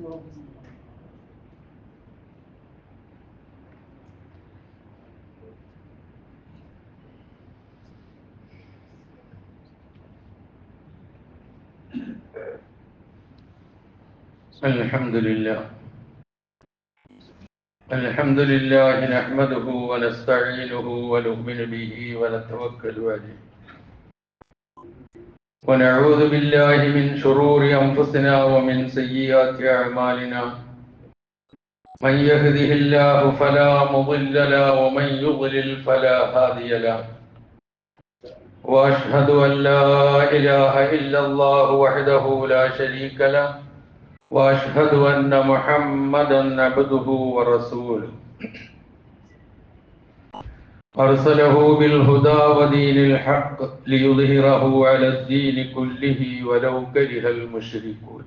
الحمد لله نحمده ونستعينه ونؤمن به ونتوكل عليه ونعوذ بالله من شرور أنفسنا ومن سيئات أعمالنا من يهده الله فلا مضل له ومن يضلل فلا هادي له وأشهد أن لا إله إلا الله وحده لا شريك له وأشهد أن محمدا عبده ورسوله أرسله بالهدى ودين الحق ليظهره على الدين كله ولو كره المشركون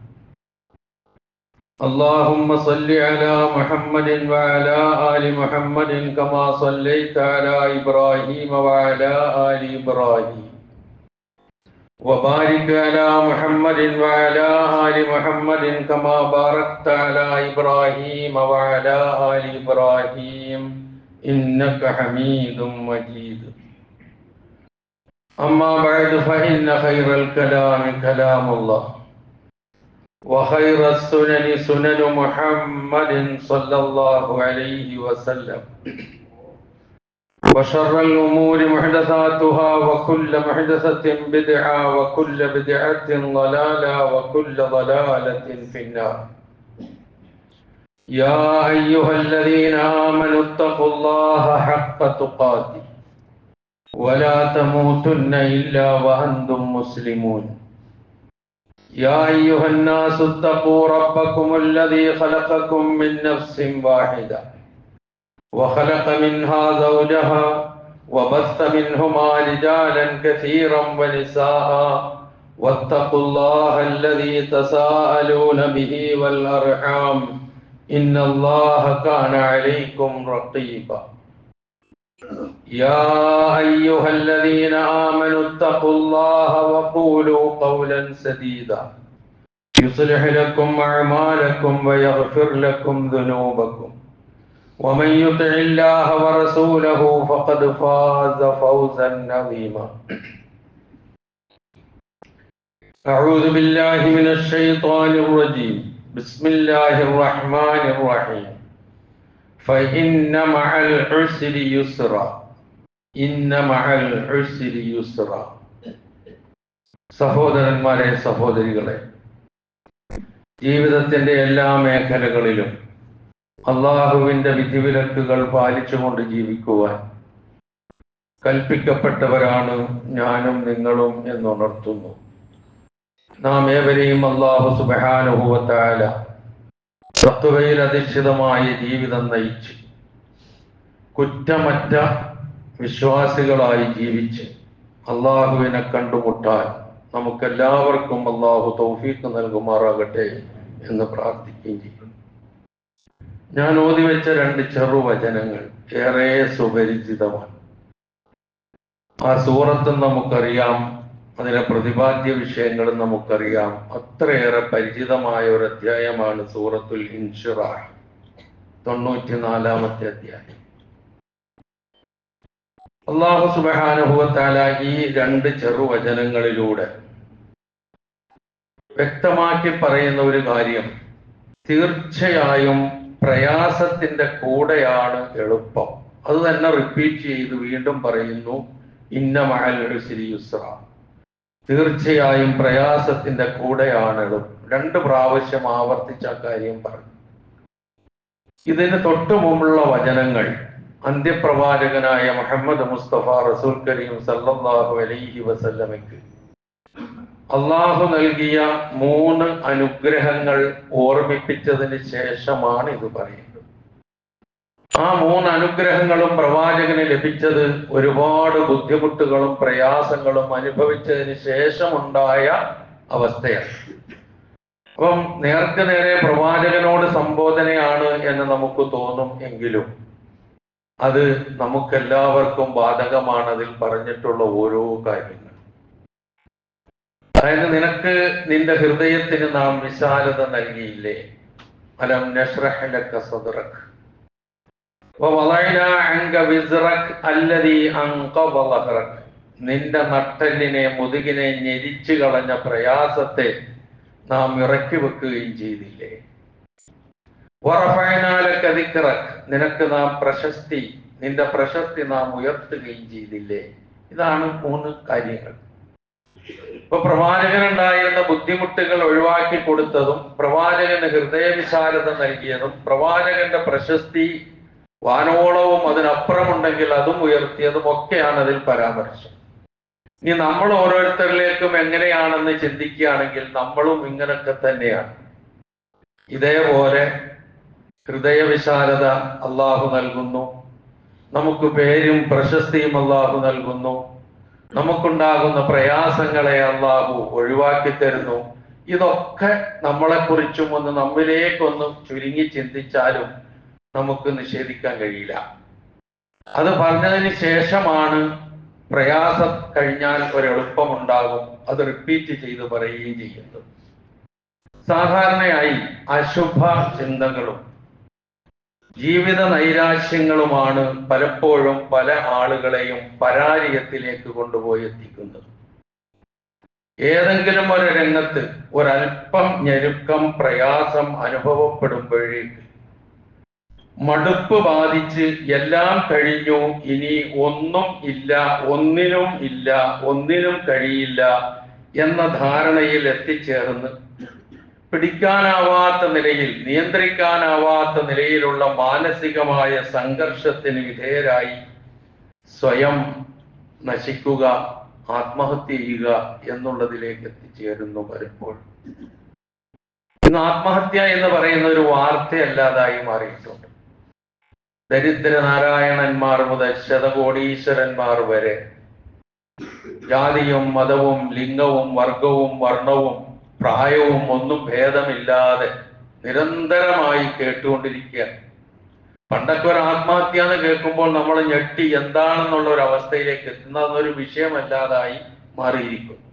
اللهم صل على محمد وعلى آل محمد كما صليت على إبراهيم وعلى آل إبراهيم وبارك على محمد وعلى آل محمد كما باركت على إبراهيم وعلى آل إبراهيم إنك حميد مجيد أما بعد فإن خير الكلام كلام الله وخير السنن سنن محمد صلى الله عليه وسلم وشر الأمور محدثاتها وكل محدثة بدعة وكل بدعة ضلالة وكل ضلالة في النار يا أيها الذين آمنوا اتقوا الله حق تقاته ولا تموتن إلا وأنتم مسلمون يا أيها الناس اتقوا ربكم الذي خلقكم من نفس واحدة وخلق منها زوجها وبث منهما رجالا كثيرا ونساء واتقوا الله الذي تساءلون به والأرحام إن الله كان عليكم رقيبا يا أيها الذين آمنوا اتقوا الله وقولوا قولا سديدا يصلح لكم أعمالكم ويغفر لكم ذنوبكم ومن يطع الله ورسوله فقد فاز فوزا عظيما أعوذ بالله من الشيطان الرجيم بسم الله الرحمن الرحيم فإن مع العسر يسرا إن مع العسر يسرا സഹോദരന്മാരെ സഹോദരികളെ, ജീവിതത്തിന്റെ എല്ലാ മേഖലകളിലും അള്ളാഹുവിന്റെ വിധിവിലക്കുകൾ പാലിച്ചുകൊണ്ട് ജീവിക്കുവാൻ കൽപ്പിക്കപ്പെട്ടവരാണ് ഞാനും നിങ്ങളും എന്നുണർത്തുന്നു. നാം ഏവരെയും അല്ലാഹു സുബ്ഹാനഹു വ തആല തഖ്വയിൽ അധിഷ്ഠിതമായ ജീവിതം നയിച്ച് കുറ്റമറ്റ വിശ്വാസികളായി ജീവിച്ച് അള്ളാഹുവിനെ കണ്ടുമുട്ടാൻ നമുക്കെല്ലാവർക്കും അള്ളാഹു തൗഫീഖ് നൽകുമാറാകട്ടെ എന്ന് പ്രാർത്ഥിക്കുകയും ചെയ്യും. ഞാൻ ഓതിവെച്ച രണ്ട് ചെറുവചനങ്ങൾ ഏറെ സുപരിചിതമാണ്. ആ സൂറത്തും നമുക്കറിയാം, അതിലെ പ്രതിപാദ്യ വിഷയങ്ങളും നമുക്കറിയാം. അത്രയേറെ പരിചിതമായ ഒരു അധ്യായമാണ് സൂറത്തുൽ ഇൻശിറാഹ്, 94-ാമത്തെ അധ്യായം. അല്ലാഹു സുബ്ഹാനഹു വ തആല ഈ രണ്ട് ചെറുവചനങ്ങളിലൂടെ വ്യക്തമാക്കി പറയുന്ന ഒരു കാര്യം, തീർച്ചയായും പ്രയാസത്തിന്റെ കൂടെയാണ് എളുപ്പം. അത് തന്നെ റിപ്പീറ്റ് ചെയ്ത് വീണ്ടും പറയുന്നു, ഇന്ന മഅൽ ഉസ്രി യുസ്ര. തീർച്ചയായും പ്രയാസത്തിന്റെ കൂടെയാണ് എളുപ്പം. 2 പ്രാവശ്യം ആവർത്തിച്ച കാര്യം പറഞ്ഞു. ഇതിന് തൊട്ടു മുമ്പുള്ള വചനങ്ങൾ അന്ത്യപ്രവാചകനായ മുഹമ്മദ് മുസ്തഫ റസൂൽ കരീം സല്ലല്ലാഹു അലൈഹി വസല്ലമയ്ക്ക് അള്ളാഹു നൽകിയ 3 അനുഗ്രഹങ്ങൾ ഓർമ്മിപ്പിച്ചതിന് ശേഷമാണ് ഇത് പറയുന്നത്. ആ 3 അനുഗ്രഹങ്ങളും പ്രവാചകന് ലഭിച്ചത് ഒരുപാട് ബുദ്ധിമുട്ടുകളും പ്രയാസങ്ങളും അനുഭവിച്ചതിന് ശേഷമുണ്ടായ അവസ്ഥയാണ്. അപ്പം നേർക്ക് നേരെ പ്രവാചകനോട് സംബോധനയാണ് എന്ന് നമുക്ക് തോന്നും എങ്കിലും അത് നമുക്കെല്ലാവർക്കും ബാധകമാണ്. അതിൽ പറഞ്ഞിട്ടുള്ള ഓരോ കാര്യങ്ങൾ, അതായത് നിനക്ക് നിന്റെ ഹൃദയത്തിന് നാം വിശാലത നൽകിയില്ലേ, അലം നശ്റഹ് ലക സദ്റക് വവളഅനാ അൻക വിസ്റക് അല്ലദീ അൻഖദ ളഹ്റക്. നിന്റെ നട്ടെല്ലിനെ, മുതുകിനെ ഞെരിച്ചു കളഞ്ഞ പ്രയാസത്തെ നാം ഇറക്കി വെക്കുകയും ചെയ്തില്ലേ. വറഫഅനാ ലക ദിക്റക്, നിനക്ക് നാം നിന്റെ പ്രശസ്തി നാം ഉയർത്തുകയും ചെയ്തില്ലേ. ഇതാണ് 3 കാര്യങ്ങൾ. ഇപ്പൊ പ്രവാചകനുണ്ടായിരുന്ന ബുദ്ധിമുട്ടുകൾ ഒഴിവാക്കി കൊടുത്തതും, പ്രവാചകന് ഹൃദയവിശാലത നൽകിയതും, പ്രവാചകന്റെ പ്രശസ്തി വാനോളവും അതിനപ്പുറമുണ്ടെങ്കിൽ അതും ഉയർത്തിയതും ഒക്കെയാണ് അതിൽ പരാമർശം. ഇനി നമ്മൾ ഓരോരുത്തരിലേക്കും എങ്ങനെയാണെന്ന് ചിന്തിക്കുകയാണെങ്കിൽ നമ്മളും ഇങ്ങനൊക്കെ തന്നെയാണ്. ഇതേപോലെ ഹൃദയവിശാലത അള്ളാഹു നൽകുന്നു, നമുക്ക് പേരും പ്രശസ്തിയും അള്ളാഹു നൽകുന്നു, നമുക്കുണ്ടാകുന്ന പ്രയാസങ്ങളെ അള്ളാഹു ഒഴിവാക്കി തരുന്നു. ഇതൊക്കെ നമ്മളെക്കുറിച്ചും നമ്മിലേക്കൊന്ന് ചുരുങ്ങി ചിന്തിച്ചാലും നമുക്ക് നിഷേധിക്കാൻ കഴിയില്ല. അത് പറഞ്ഞതിന് ശേഷമാണ് പ്രയാസം കഴിഞ്ഞാൽ ഒരെളുപ്പമുണ്ടാകും, അത് റിപ്പീറ്റ് ചെയ്ത് പറയുകയും ചെയ്യുന്നത്. സാധാരണയായി അശുഭ ചിന്തകളും ജീവിത നൈരാശ്യങ്ങളുമാണ് പലപ്പോഴും പല ആളുകളെയും പരാജയത്തിലേക്ക് കൊണ്ടുപോയി എത്തിക്കുന്നത്. ഏതെങ്കിലും ഒരു രംഗത്ത് ഒരല്പം ഞെരുക്കം, പ്രയാസം അനുഭവപ്പെടുമ്പോഴേക്ക് മടുപ്പ് ബാധിച്ച് എല്ലാം കഴിഞ്ഞു, ഇനി ഒന്നും ഇല്ല, ഒന്നിനും ഇല്ല, ഒന്നിനും കഴിയില്ല എന്ന ധാരണയിൽ എത്തിച്ചേർന്ന് പിടിക്കാനാവാത്ത നിലയിൽ, നിയന്ത്രിക്കാനാവാത്ത നിലയിലുള്ള മാനസികമായ സംഘർഷത്തിന് വിധേയരായി സ്വയം നശിക്കുക, ആത്മഹത്യ ചെയ്യുക എന്നുള്ളതിലേക്ക് എത്തിച്ചേരുന്നു പലപ്പോഴും. ഇന്ന് ആത്മഹത്യ എന്ന് പറയുന്ന ഒരു വാർത്തയല്ലാതായി മാറിയിട്ടുണ്ട്. ദരിദ്ര നാരായണന്മാർ മുതൽ ശതകോടീശ്വരന്മാർ വരെ ജാതിയും മതവും ലിംഗവും വർഗവും വർണ്ണവും പ്രായവും ഒന്നും ഭേദമില്ലാതെ നിരന്തരമായി കേട്ടുകൊണ്ടിരിക്കുക. പണ്ടൊക്കെ ഒരു ആത്മഹത്യ എന്ന് കേൾക്കുമ്പോൾ നമ്മൾ ഞെട്ടി എന്താണെന്നുള്ള ഒരു അവസ്ഥയിലേക്ക് എത്തുന്നതൊരു വിഷയമല്ലാതായി മാറിയിരിക്കുന്നു.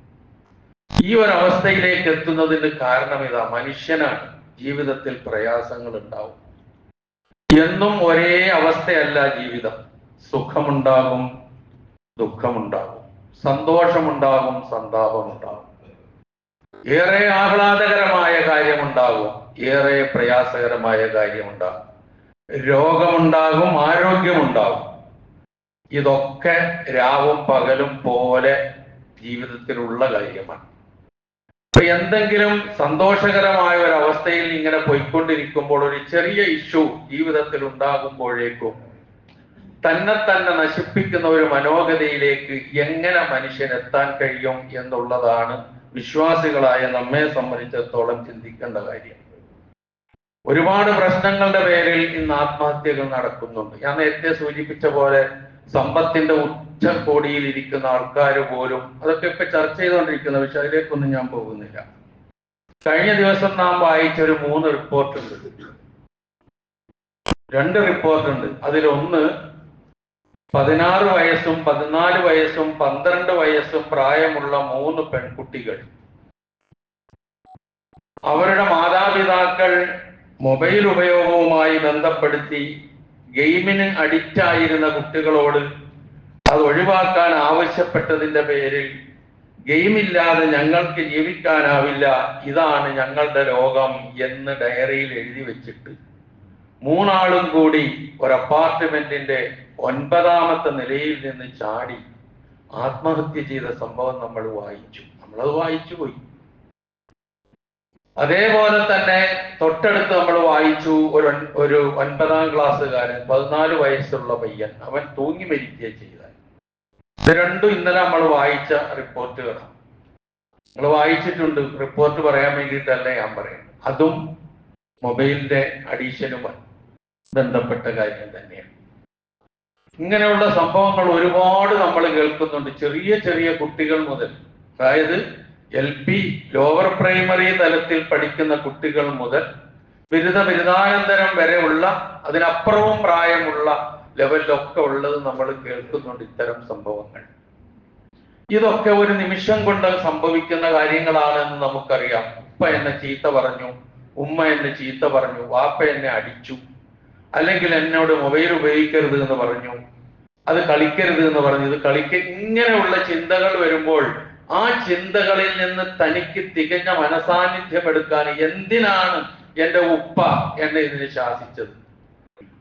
ഈ ഒരു അവസ്ഥയിലേക്ക് എത്തുന്നതിന് കാരണം ഇതാ, മനുഷ്യനാണ്. ജീവിതത്തിൽ പ്രയാസങ്ങൾ ഉണ്ടാവും. എന്നും ഒരേ അവസ്ഥയല്ല ജീവിതം. സുഖമുണ്ടാകും, ദുഃഖമുണ്ടാകും, സന്തോഷമുണ്ടാകും, സന്താപമുണ്ടാകും, ഏറെ ആഹ്ലാദകരമായ കാര്യമുണ്ടാകും, ഏറെ പ്രയാസകരമായ കാര്യമുണ്ടാകും, രോഗമുണ്ടാകും, ആരോഗ്യമുണ്ടാകും. ഇതൊക്കെ രാവും പകലും പോലെ ജീവിതത്തിലുള്ള കാര്യമാണ്. അപ്പൊ എന്തെങ്കിലും സന്തോഷകരമായ ഒരു അവസ്ഥയിൽ ഇങ്ങനെ പോയിക്കൊണ്ടിരിക്കുമ്പോൾ ഒരു ചെറിയ ഇഷ്യൂ ജീവിതത്തിൽ ഉണ്ടാകുമ്പോഴേക്കും തന്നെ നശിപ്പിക്കുന്ന ഒരു മനോഗതിയിലേക്ക് എങ്ങനെ മനുഷ്യൻ എത്താൻ കഴിയും എന്നുള്ളതാണ് വിശ്വാസികളായ നമ്മെ സംബന്ധിച്ചിടത്തോളം ചിന്തിക്കേണ്ട കാര്യം. ഒരുപാട് പ്രശ്നങ്ങളുടെ പേരിൽ ഇന്ന് ആത്മഹത്യകൾ നടക്കുന്നുണ്ട്. ഞാൻ നേരത്തെ സൂചിപ്പിച്ച പോലെ സമ്പത്തിന്റെ ഉച്ചകോടിയിൽ ഇരിക്കുന്ന ആൾക്കാർ പോലും, അതൊക്കെ ഇപ്പൊ ചർച്ച ചെയ്തുകൊണ്ടിരിക്കുന്ന വിഷയം, അതിലേക്കൊന്നും ഞാൻ പോകുന്നില്ല. കഴിഞ്ഞ ദിവസം നാം വായിച്ച ഒരു 3 റിപ്പോർട്ടുണ്ട്, 2 റിപ്പോർട്ടുണ്ട്. അതിലൊന്ന് 16 വയസ്സും 14 വയസ്സും 12 വയസ്സും പ്രായമുള്ള 3 പെൺകുട്ടികൾ, അവരുടെ മാതാപിതാക്കൾ മൊബൈൽ ഉപയോഗവുമായി ബന്ധപ്പെടുത്തി ഗെയിമിന് അഡിക്റ്റ് ആയിരുന്ന കുട്ടികളോട് അത് ഒഴിവാക്കാൻ ആവശ്യപ്പെട്ടതിന്റെ പേരിൽ ഗെയിമില്ലാതെ ഞങ്ങൾക്ക് ജീവിക്കാനാവില്ല, ഇതാണ് ഞങ്ങളുടെ ലോകം എന്ന് ഡയറിയിൽ എഴുതി വെച്ചിട്ട് 3 ആളും കൂടി ഒരു അപ്പാർട്ട്മെന്റിന്റെ 9ാമത്തെ നിലയിൽ നിന്ന് ചാടി ആത്മഹത്യ ചെയ്ത സംഭവം നമ്മൾ വായിച്ചു. നമ്മളത് വായിച്ചു പോയി. അതേപോലെ തന്നെ തൊട്ടടുത്ത് നമ്മൾ വായിച്ചു ഒരു 9ാം ക്ലാസ്സുകാരൻ, 14 വയസ്സുള്ള പയ്യൻ, അവൻ തൂങ്ങി മരിക്കുക ചെയ്ത. ഇത് രണ്ടും ഇന്നലെ നമ്മൾ വായിച്ച റിപ്പോർട്ടുകളാണ്. നിങ്ങൾ വായിച്ചിട്ടുണ്ട്. റിപ്പോർട്ട് പറയാൻ വേണ്ടിയിട്ടല്ല ഞാൻ പറയുന്നത്. അതും മൊബൈലിന്റെ അഡീഷനുമായി ബന്ധപ്പെട്ട കാര്യം തന്നെയാണ്. ഇങ്ങനെയുള്ള സംഭവങ്ങൾ ഒരുപാട് നമ്മൾ കേൾക്കുന്നുണ്ട്. ചെറിയ ചെറിയ കുട്ടികൾ മുതൽ, അതായത് LP ലോവർ പ്രൈമറി തലത്തിൽ പഠിക്കുന്ന കുട്ടികൾ മുതൽ ബിരുദാനന്തരം വരെയുള്ള, അതിനപ്പുറവും പ്രായമുള്ള ലെവലിലൊക്കെ ഉള്ളത് നമ്മൾ കേൾക്കുന്നുണ്ട്. ഇത്തരം സംഭവങ്ങൾ ഇതൊക്കെ ഒരു നിമിഷം കൊണ്ട് സംഭവിക്കുന്ന കാര്യങ്ങളാണെന്ന് നമുക്കറിയാം. ഉപ്പ എന്നെ ചീത്ത പറഞ്ഞു, ഉമ്മ എന്നെ ചീത്ത പറഞ്ഞു, വാപ്പ എന്നെ അടിച്ചു, അല്ലെങ്കിൽ എന്നോട് മൊബൈൽ ഉപയോഗിക്കരുത് എന്ന് പറഞ്ഞു, അത് കളിക്കരുത് എന്ന് പറഞ്ഞു, ഇത് ഇങ്ങനെയുള്ള ചിന്തകൾ വരുമ്പോൾ ആ ചിന്തകളിൽ നിന്ന് തനിക്ക് തികഞ്ഞ മനസാന്നിധ്യം എടുക്കാൻ എന്തിനാണ് എൻ്റെ ഉപ്പ എന്നെ ഇതിന് ശാസിച്ചത്,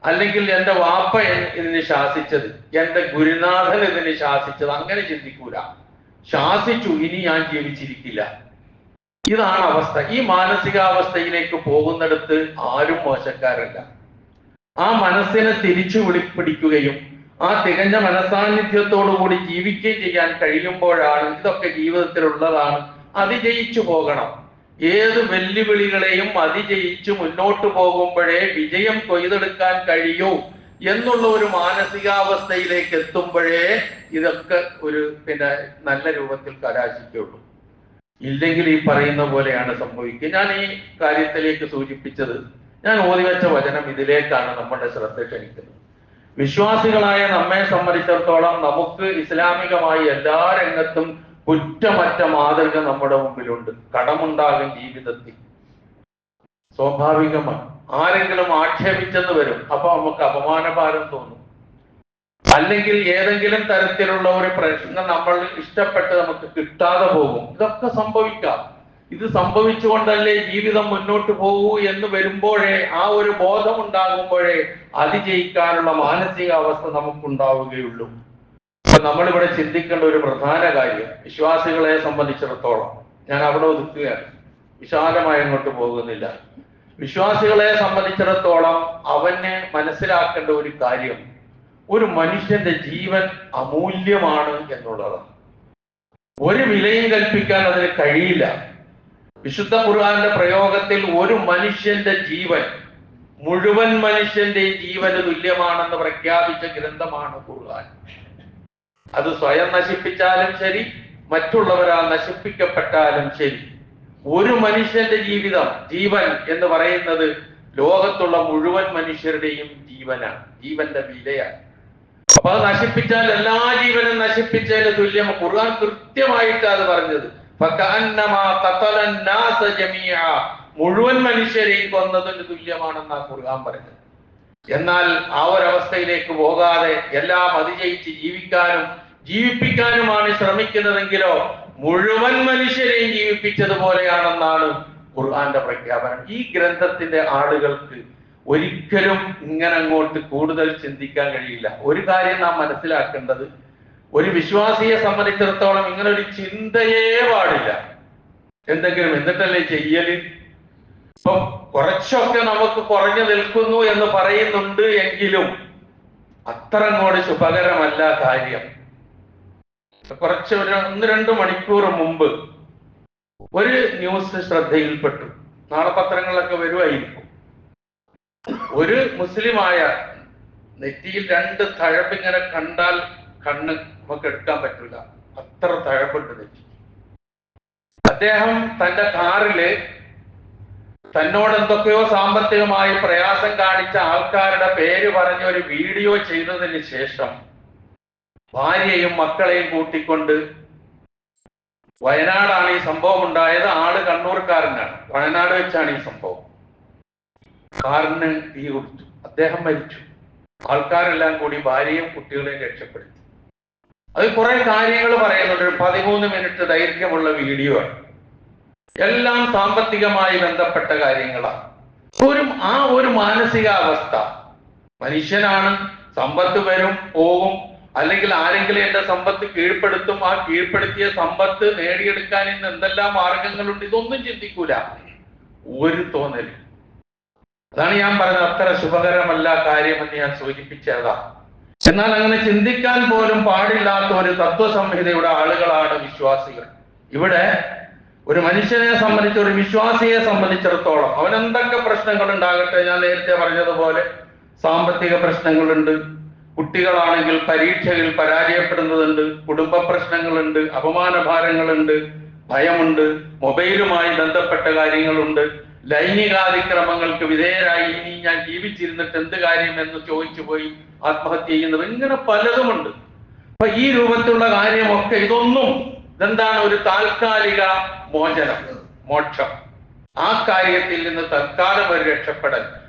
അല്ലെങ്കിൽ എൻ്റെ വാപ്പ ഇതിന് ശാസിച്ചത്, എൻ്റെ ഗുരുനാഥൻ ഇതിന് ശാസിച്ചത്, അങ്ങനെ ചിന്തിക്കൂല. ശാസിച്ചു, ഇനി ഞാൻ ജീവിച്ചിരിക്കില്ല. ഇതാണ് അവസ്ഥ. ഈ മാനസികാവസ്ഥയിലേക്ക് പോകുന്നിടത്ത് ആരും മോശക്കാരല്ല. ആ മനസ്സിനെ തിരിച്ചു പിടിക്കുകയും ആ തികഞ്ഞ മനസാന്നിധ്യത്തോടു കൂടി ജീവിക്കുകയും ചെയ്യാൻ കഴിയുമ്പോഴാണ് ഇതൊക്കെ ജീവിതത്തിലുള്ളതാണ്. അതിജയിച്ചു പോകണം. ഏത് വെല്ലുവിളികളെയും അതിജയിച്ച് മുന്നോട്ട് പോകുമ്പോഴേ വിജയം കൊയ്തെടുക്കാൻ കഴിയൂ എന്നുള്ള ഒരു മാനസികാവസ്ഥയിലേക്ക് എത്തുമ്പോഴേ ഇതൊക്കെ ഒരു നല്ല രൂപത്തിൽ കലാശിക്കുള്ളൂ. ഇല്ലെങ്കിൽ ഈ പറയുന്ന പോലെയാണ് സംഭവിക്കുക. ഞാൻ ഈ കാര്യത്തിലേക്ക് സൂചിപ്പിച്ചത്, ഞാൻ ഓതിവെച്ച വചനം ഇതിലേക്കാണ് നമ്മുടെ ശ്രദ്ധ ക്ഷണിക്കുന്നത്. വിശ്വാസികളായ നമ്മെ സംബന്ധിച്ചിടത്തോളം നമുക്ക് ഇസ്ലാമികമായി എല്ലാ രംഗത്തും കുറ്റമറ്റ മാതൃക നമ്മുടെ മുമ്പിലുണ്ട്. കടമുണ്ടാകും ജീവിതത്തിൽ, സ്വാഭാവികമാണ്. ആരെങ്കിലും ആക്ഷേപിച്ചെന്ന് വരും, അപ്പൊ നമുക്ക് അപമാനഭാരം തോന്നും. അല്ലെങ്കിൽ ഏതെങ്കിലും തരത്തിലുള്ള ഒരു പ്രശ്നം നമ്മൾ ഇഷ്ടപ്പെട്ട് നമുക്ക് കിട്ടാതെ പോകും. ഇതൊക്കെ സംഭവിക്കാം. ഇത് സംഭവിച്ചുകൊണ്ടല്ലേ ജീവിതം മുന്നോട്ട് പോകൂ എന്ന് വരുമ്പോഴേ, ആ ഒരു ബോധം ഉണ്ടാകുമ്പോഴേ അതിജയിക്കാനുള്ള മാനസികാവസ്ഥ നമുക്കുണ്ടാവുകയുള്ളൂ. അപ്പൊ നമ്മളിവിടെ ചിന്തിക്കേണ്ട ഒരു പ്രധാന കാര്യം, വിശ്വാസികളെ സംബന്ധിച്ചിടത്തോളം, ഞാൻ അവിടെ ഒതുക്കുകയാണ്, വിശാലമായി അങ്ങോട്ട് പോകുന്നില്ല. വിശ്വാസികളെ സംബന്ധിച്ചിടത്തോളം അവന് മനസ്സിലാക്കേണ്ട ഒരു കാര്യം, ഒരു മനുഷ്യന്റെ ജീവൻ അമൂല്യമാണ് എന്നുള്ളതാണ്. ഒരു വിലയും കൽപ്പിക്കാൻ അതിന് കഴിയില്ല. വിശുദ്ധ ഖുർആന്റെ പ്രയോഗത്തിൽ ഒരു മനുഷ്യന്റെ ജീവൻ മുഴുവൻ മനുഷ്യന്റെ ജീവന് തുല്യമാണെന്ന് പ്രഖ്യാപിച്ച ഗ്രന്ഥമാണ് ഖുർആൻ. അത് സ്വയം നശിപ്പിച്ചാലും ശരി, മറ്റുള്ളവരാൽ നശിപ്പിക്കപ്പെട്ടാലും ശരി, ഒരു മനുഷ്യന്റെ ജീവൻ എന്ന് പറയുന്നത് ലോകത്തുള്ള മുഴുവൻ മനുഷ്യരുടെയും ജീവനാണ്, ജീവന്റെ വിലയാണ്. അപ്പൊ അത് നശിപ്പിച്ചാൽ എല്ലാ ജീവനും നശിപ്പിച്ചതിന് തുല്യം. ഖുർആൻ കൃത്യമായിട്ട് അത് പറഞ്ഞത്, മുഴുവൻ മനുഷ്യരെയും കൊന്നതിന് തുല്യമാണെന്നാണ് ഖുർആൻ പറഞ്ഞത്. എന്നാൽ ആ ഒരവസ്ഥയിലേക്ക് പോകാതെ എല്ലാം അതിജയിച്ച് ജീവിപ്പിക്കാനുമാണ് ശ്രമിക്കുന്നതെങ്കിലോ മുഴുവൻ മനുഷ്യരെയും ജീവിപ്പിച്ചതുപോലെയാണെന്നാണ് ഖുർആന്റെ പ്രഖ്യാപനം. ഈ ഗ്രന്ഥത്തിന്റെ ആളുകൾക്ക് ഒരിക്കലും ഇങ്ങനെ അങ്ങോട്ട് കൂടുതൽ ചിന്തിക്കാൻ കഴിയില്ല. ഒരു കാര്യം നാം മനസ്സിലാക്കേണ്ടത്, ഒരു വിശ്വാസിയെ സംബന്ധിച്ചിടത്തോളം ഇങ്ങനെ ഒരു ചിന്തയേ പാടില്ല. എന്തെങ്കിലും എന്നിട്ടല്ലേ ചെയ്യല്. ഇപ്പൊ കുറച്ചൊക്കെ നമുക്ക് കുറഞ്ഞു നിൽക്കുന്നു എന്ന് പറയുന്നുണ്ട് എങ്കിലും അത്ര അങ്ങോട്ട് ശുഭകരമല്ല കാര്യം. കുറച്ച് 1-2 മണിക്കൂർ മുമ്പ് ഒരു ന്യൂസ് ശ്രദ്ധയിൽപ്പെട്ടു. നാളെ പത്രങ്ങളിലൊക്കെ വരുമായിരിക്കും. ഒരു മുസ്ലിമായ നെറ്റിയിൽ 2 തഴപ്പ് ഇങ്ങനെ കണ്ടാൽ കണ്ണ് നമുക്ക് എടുക്കാൻ പറ്റില്ല, അത്ര തഴപ്പുണ്ട് നെറ്റി. അദ്ദേഹം തന്റെ കാറില് തന്നോട് എന്തൊക്കെയോ സാമ്പത്തികമായി പ്രയാസം കാണിച്ച ആൾക്കാരുടെ പേര് പറഞ്ഞ ഒരു വീഡിയോ ചെയ്തതിന് ശേഷം ഭാര്യയും മക്കളെയും കൂട്ടിക്കൊണ്ട്, വയനാടാണ് ഈ സംഭവം ഉണ്ടായത്, ആള് കണ്ണൂർക്കാരനാണ്, വയനാട് വെച്ചാണ് ഈ സംഭവം. കാറിന് തീ കൊടുത്തു, അദ്ദേഹം മരിച്ചു. ആൾക്കാരെല്ലാം കൂടി ഭാര്യയും കുട്ടികളെയും രക്ഷപ്പെടുത്തി. അത് കുറെ കാര്യങ്ങൾ പറയുന്നുണ്ട്. 13 മിനിറ്റ് ദൈർഘ്യമുള്ള വീഡിയോ ആണ്. എല്ലാം സാമ്പത്തികമായി ബന്ധപ്പെട്ട കാര്യങ്ങളാണ്. ആ ഒരു മാനസികാവസ്ഥ, മനുഷ്യനാണ്, സമ്പത്ത് വരും പോകും, അല്ലെങ്കിൽ ആരെങ്കിലും എന്റെ സമ്പത്ത് കീഴ്പ്പെടുത്തും, ആ കീഴ്പ്പെടുത്തിയ സമ്പത്ത് നേടിയെടുക്കാൻ ഇന്ന് എന്തെല്ലാം മാർഗങ്ങളുണ്ട്, ഇതൊന്നും ചിന്തിക്കൂല, ഒരു തോന്നല്. അതാണ് ഞാൻ പറഞ്ഞത്, അത്ര ശുഭകരമല്ല കാര്യമെന്ന് ഞാൻ സൂചിപ്പിച്ചതാ. എന്നാൽ അങ്ങനെ ചിന്തിക്കാൻ പോലും പാടില്ലാത്ത ഒരു തത്വസംഹിതയുടെ ആളുകളാണ് വിശ്വാസികൾ. ഇവിടെ ഒരു മനുഷ്യനെ സംബന്ധിച്ച്, ഒരു വിശ്വാസിയെ സംബന്ധിച്ചിടത്തോളം അവൻ എന്തൊക്കെ പ്രശ്നങ്ങൾ ഉണ്ടാകട്ടെ, ഞാൻ നേരത്തെ പറഞ്ഞതുപോലെ സാമ്പത്തിക പ്രശ്നങ്ങളുണ്ട്, കുട്ടികളാണെങ്കിൽ പരീക്ഷയിൽ പരാജയപ്പെടുന്നതുണ്ട്, കുടുംബ പ്രശ്നങ്ങളുണ്ട്, അപമാനഭാരങ്ങളുണ്ട്, ഭയമുണ്ട്, മൊബൈലുമായി ബന്ധപ്പെട്ട കാര്യങ്ങളുണ്ട്, ലൈംഗികാതിക്രമങ്ങൾക്ക് വിധേയരായി ഇനി ഞാൻ ജീവിച്ചിരുന്നിട്ട് എന്ത് കാര്യം എന്ന് ചോദിച്ചു പോയി ആത്മഹത്യ ചെയ്യുന്നത്, ഇങ്ങനെ പലതുമുണ്ട്. അപ്പൊ ഈ രൂപത്തിലുള്ള കാര്യമൊക്കെ ഇതെന്താണ് ഒരു താൽക്കാലിക മോചനം, മോക്ഷം. ആ കാര്യത്തിൽ നിന്ന് തൽക്കാലം ഒരു രക്ഷപ്പെടൽ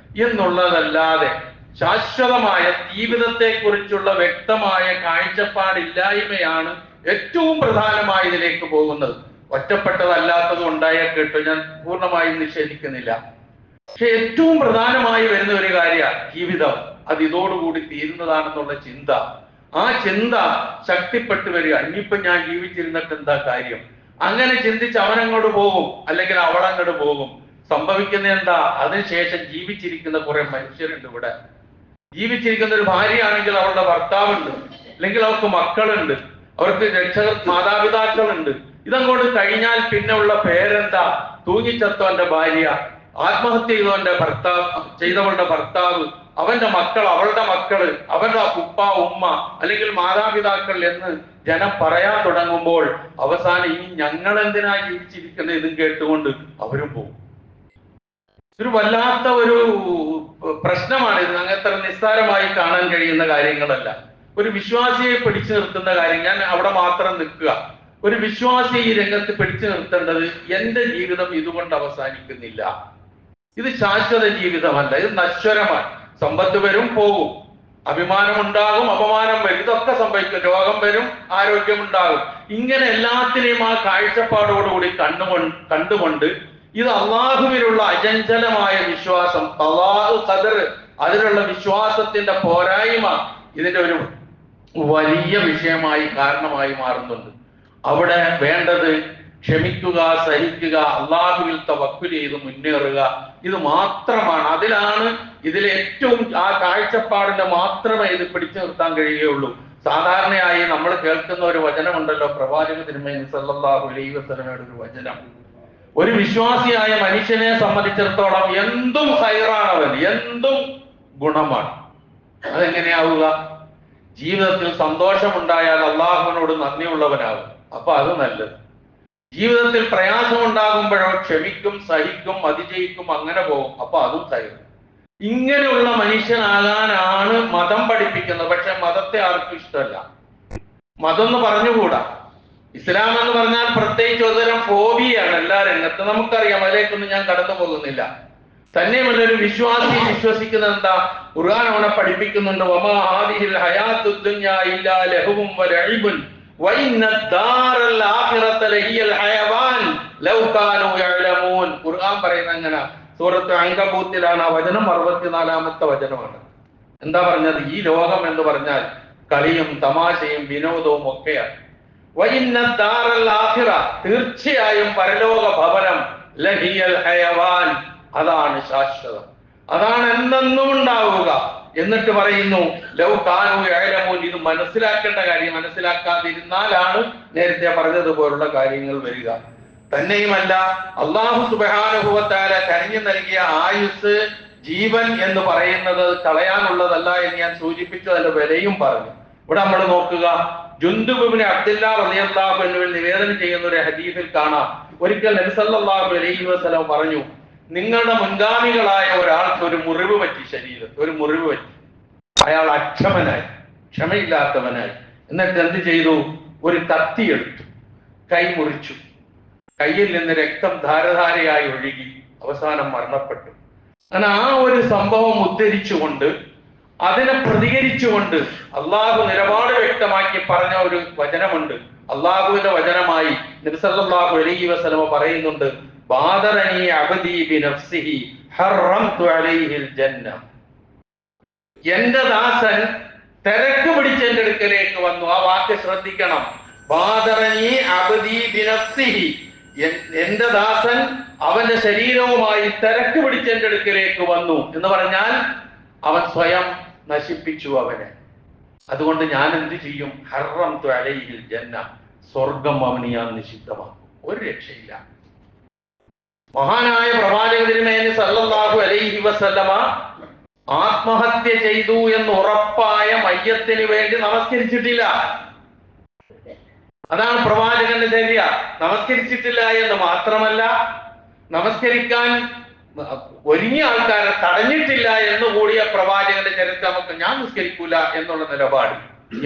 എന്നുള്ളതല്ലാതെ ശാശ്വതമായ ജീവിതത്തെക്കുറിച്ചുള്ള വ്യക്തമായ കാഴ്ചപ്പാടില്ലായ്മയാണ് ഏറ്റവും പ്രധാനമായി ഇതിലേക്ക് പോകുന്നത്. ഒറ്റപ്പെട്ടതല്ലാത്തത് ഉണ്ടായ കേട്ടോ, ഞാൻ പൂർണ്ണമായും നിഷേധിക്കുന്നില്ല. പക്ഷെ ഏറ്റവും പ്രധാനമായി വരുന്ന ഒരു കാര്യമാണ് ജീവിതം അത് ഇതോടുകൂടി തീരുന്നതാണെന്നുള്ള ചിന്ത. ആ ചിന്ത ശക്തിപ്പെട്ടു വരിക. ഇനിയിപ്പൊ ഞാൻ ജീവിച്ചിരുന്നിട്ട് എന്താ കാര്യം? അങ്ങനെ ചിന്തിച്ച് അവനങ്ങോട്ട് പോകും, അല്ലെങ്കിൽ അവളങ്ങോട്ട് പോകും. സംഭവിക്കുന്ന എന്താ? അതിനുശേഷം ജീവിച്ചിരിക്കുന്ന കുറെ മനുഷ്യരുണ്ട് ഇവിടെ. ജീവിച്ചിരിക്കുന്ന ഒരു ഭാര്യയാണെങ്കിൽ അവളുടെ ഭർത്താവുണ്ട്, അല്ലെങ്കിൽ അവർക്ക് മക്കളുണ്ട്, അവർക്ക് മാതാപിതാക്കളുണ്ട്. ഇതങ്ങോട്ട് കഴിഞ്ഞാൽ പിന്നെ ഉള്ള പേരെന്താ? തൂങ്ങിച്ചത്തോന്റെ ഭാര്യ, ആത്മഹത്യ ചെയ്തവളുടെ ഭർത്താവ്, അവന്റെ മക്കൾ, അവളുടെ മക്കള്, അവരുടെ ഉപ്പ ഉമ്മ അല്ലെങ്കിൽ മാതാപിതാക്കൾ എന്ന് ജനം പറയാൻ തുടങ്ങുമ്പോൾ അവസാനം ഇനി ഞങ്ങൾ എന്തിനാ ജീവിച്ചിരിക്കുന്നത് ഇതും കേട്ടുകൊണ്ട് അവരും പോകും. ഒരു വല്ലാത്ത ഒരു പ്രശ്നമാണ് ഇത്. അങ്ങനത്തെ നിസ്സാരമായി കാണാൻ കഴിയുന്ന കാര്യങ്ങളല്ല. ഒരു വിശ്വാസിയെ പിടിച്ചു നിർത്തുന്ന കാര്യം, ഞാൻ അവിടെ മാത്രം നിൽക്കുക. ഒരു വിശ്വാസി ഈ രംഗത്ത് പിടിച്ചു നിർത്തേണ്ടത് എന്റെ ജീവിതം ഇതുകൊണ്ട് അവസാനിക്കുന്നില്ല, ഇത് ശാശ്വത ജീവിതമല്ല, ഇത് നശ്വരമാണ്. സമ്പത്ത് വരും പോകും, അഭിമാനം ഉണ്ടാകും, അപമാനം വരും, ഇതൊക്കെ സംഭവിക്കും, രോഗം വരും, ആരോഗ്യമുണ്ടാകും. ഇങ്ങനെ എല്ലാത്തിനെയും ആ കാഴ്ചപ്പാടോടുകൂടി കണ്ടുകൊണ്ട് ഇത് അള്ളാഹുവിലുള്ള അചഞ്ചലമായ വിശ്വാസം, ഖദാ ഖദർ, അതിലുള്ള വിശ്വാസത്തിന്റെ പോരായ്മ ഇതിന്റെ ഒരു വലിയ വിഷയമായി കാരണമായി മാറുന്നുണ്ട്. അവിടെ വേണ്ടത് ക്ഷമിക്കുക, സഹിക്കുക, അള്ളാഹുവിൽ തവക്കുൽ ചെയ്ത് മുന്നേറുക, ഇത് മാത്രമാണ്. അതിലാണ് ഇതിൽ ഏറ്റവും ആ കാഴ്ചപ്പാടിനെ മാത്രമേ ഇത് പിടിച്ചു നിർത്താൻ കഴിയുകയുള്ളൂ. സാധാരണയായി നമ്മൾ കേൾക്കുന്ന ഒരു വചനമുണ്ടല്ലോ, പ്രവാചക തിരുമേനി സല്ലല്ലാഹു അലൈഹി വസല്ലമയുടെ ഒരു വചനം. ഒരു വിശ്വാസിയായ മനുഷ്യനെ സംബന്ധിച്ചിടത്തോളം എന്തും ഹൈറാണവൻ, എന്തും ഗുണമാണ്. അതെങ്ങനെയാവുക? ജീവിതത്തിൽ സന്തോഷമുണ്ടായാൽ അള്ളാഹുവിനോട് നന്ദിയുള്ളവനാകും, അപ്പൊ അത് നല്ലത്. ജീവിതത്തിൽ പ്രയാസം ഉണ്ടാകുമ്പോഴോ ക്ഷമിക്കും, സഹിക്കും, അതിജയിക്കും, അങ്ങനെ പോകും, അപ്പൊ അതും ഹൈർ. ഇങ്ങനെയുള്ള മനുഷ്യനാകാനാണ് മതം പഠിപ്പിക്കുന്നത്. പക്ഷെ മതത്തെ ആർക്കും ഇഷ്ടമല്ല. മതം എന്ന് പറഞ്ഞുകൂടാ. ഇസ്ലാം എന്ന് പറഞ്ഞാൽ പ്രത്യേകിച്ച് ഒരുതരം ഫോബിയാണ് എല്ലാ രംഗത്തും. നമുക്കറിയാം, അതിലേക്കൊന്നും ഞാൻ കടന്നു പോകുന്നില്ല. തന്നെയുമല്ല, ഒരു വിശ്വാസി വിശ്വസിക്കുന്നത് എന്താ? ഖുർആൻ അവനെ പഠിപ്പിക്കുന്നുണ്ട്, വമാ ഹാദിഹിൽ ഹയാത്തുദ് ദുനിയാ ഇല്ലാ ലഹുവും വലഇബുൻ വഇന്ന ദാറൽ ആഖിറത ലഹിയൽ ഹയവാൻ ലൗ കാനൂ യഅലമൂൻ. ഖുർആൻ പറയുന്നത് അങ്ങനെ. സൂറത്ത് അൻകബൂത്തിലാണ് ആ വചനം, 64-ാമത്തെ വചനമാണ്. എന്താ പറഞ്ഞത്? ഈ ലോകം എന്ന് പറഞ്ഞാൽ കളിയും തമാശയും വിനോദവും ഒക്കെയാണ്. വഇന്ന ദാറൽ ആഖിറ, തീർച്ചയായും പരലോക ഭവനം, ലഹിയൽ ഹയവാൻ, അതാണ് ശാശ്വതം, അതാണ് എന്നെന്നും ഉണ്ടാവുക. എന്നിട്ട് പറയുന്നു ലൗ കാനൂ യഅലമൂൻ. ഇത് മനസ്സിലാക്കേണ്ട കാര്യം. മനസ്സിലാക്കാതിരുന്നാലാണ് നേരത്തെ പറഞ്ഞതുപോലുള്ള കാര്യങ്ങൾ വരിക. തന്നെയുമല്ല, അല്ലാഹു സുബ്ഹാനഹു വ തആല കനിഞ്ഞു നൽകിയ ആയുസ്, ജീവൻ എന്ന് പറയുന്നത് കളയാനുള്ളതല്ല എന്ന് ഞാൻ സൂചിപ്പിച്ചു. അതിന്റെ വിലയും പറഞ്ഞു. ഇവിടെ നമ്മൾ നോക്കുക, ജുന്ദുബ് ഇബ്നു അബ്ദുല്ലാഹ് റളിയല്ലാഹു അൻഹു നിവേദനം ചെയ്യുന്ന ഒരു ഹദീസിൽ കാണാം, ഒരിക്കൽ നബി സല്ലല്ലാഹു അലൈഹി വസല്ലം പറഞ്ഞു, നിങ്ങളുടെ മുൻഗാമികളായ ഒരാൾക്ക് ഒരു മുറിവ് പറ്റി, ശരീരത്തിൽ ഒരു മുറിവ് പറ്റി. അയാൾ അക്ഷമനായി, ക്ഷമയില്ലാത്തവനായി. എന്നിട്ട് എന്ത് ചെയ്തു? ഒരു കത്തിയെടുത്തു, കൈ മുറിച്ചു. കയ്യിൽ നിന്ന് രക്തം ധാരധാരയായി ഒഴുകി, അവസാനം മരണപ്പെട്ടു. അങ്ങനെ ആ ഒരു സംഭവം ഉദ്ധരിച്ചുകൊണ്ട്, അതിനെ പ്രതികരിച്ചുകൊണ്ട് അള്ളാഹു നിലപാട് വ്യക്തമാക്കി പറഞ്ഞ ഒരു വചനമുണ്ട്. അള്ളാഹുവിന്റെ വചനമായി നബി സല്ലല്ലാഹു അലൈഹി വസല്ലം പറയുന്നുണ്ട്, ബാദറനി അബ്ദി ബിനഫ്സിഹി ഹറംതു അലൈഹിൽ ജന്ന. എന്റെ ദാസൻ തിരക്ക് പിടിച്ച് എന്റെ അടുക്കലേക്ക് വന്നു. ആ വാക്ക് ശ്രദ്ധിക്കണം. ബാദറനി അബ്ദി ബിനഫ്സിഹി, എന്റെ ദാസൻ അവന്റെ ശരീരവുമായി തിരക്ക് പിടിച്ച് എന്റെ അടുക്കലേക്ക് വന്നു എന്ന് പറഞ്ഞാൽ അവൻ സ്വയം നശിപ്പിച്ചു അവനെ. അതുകൊണ്ട് ഞാൻ എന്ത് ചെയ്യും? ഹറംതു അലൈഹിൽ ജന്ന, സ്വർഗം അവന് ഞാൻ നിഷിദ്ധമാക്കും. ഒരു രക്ഷയില്ല. മഹാനായ പ്രവാചക തിരുമേനി സല്ലല്ലാഹു അലൈഹി വസല്ലമ ആത്മഹത്യ ചെയ്തു എന്ന് ഉറപ്പായ മയ്യത്തിന് വേണ്ടി നമസ്കരിച്ചിട്ടില്ല. അതാണ് പ്രവാചകന്റെ ചര്യ. നമസ്കരിച്ചിട്ടില്ല എന്ന് മാത്രമല്ല, നമസ്കരിക്കാൻ ഒരുങ്ങിയ ആൾക്കാരെ തടഞ്ഞിട്ടില്ല എന്ന് കൂടിയ പ്രവാചകന്റെ ചരിത്രം നമുക്ക്, ഞാൻ നിസ്കരിക്കൂല എന്നുള്ള നിലപാട്.